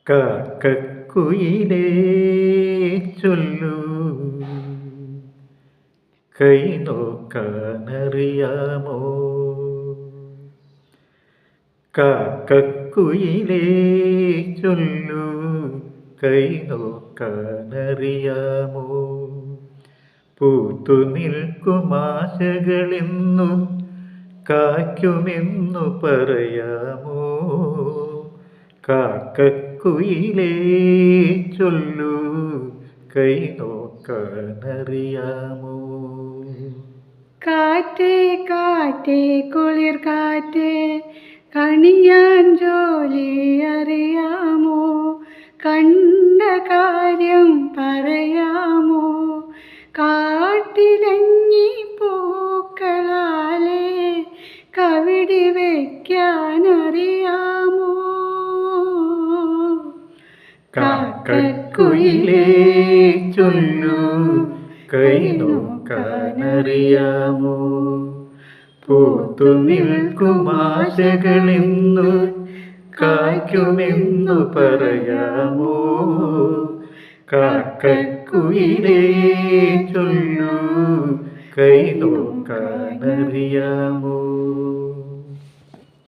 കാക്കക്കുയിലേ ചൊല്ലൂ, കൈ നോക്കാനറിയാമോ? കാക്കക്കുയിലേ ചൊല്ലൂ, കൈ നോക്കാനറിയാമോ? പൂത്തു നിൽക്കുമാശകളിന്നു കായ്ക്കുമെന്നു പറയാമോ? കാക്കക്കുയിലേ ചൊല്ലൂ, കൈ നോക്കാനറിയാമോ? കാറ്റേ കാറ്റേ കുളിർ കാറ്റേ, കണിയാൻ ജോലി അറിയാമോ? കണ്ട കാര്യം പറയാമോ? കാട്ടിലഞ്ഞി പൂക്കളാലേ കവിടി വയ്ക്കാനറിയാമോ? കാക്കക്കുയിലേ ചൊല്ലൂ, കൈ നോക്കാനറിയാമോ? പൂത്തു നിൽക്കുമാശകളിന്നു കായ്ക്കുമെന്നു പറയാമോ? കാക്കക്കുയിലേ ചൊല്ലൂ, കൈ നോക്കാനറിയാമോ?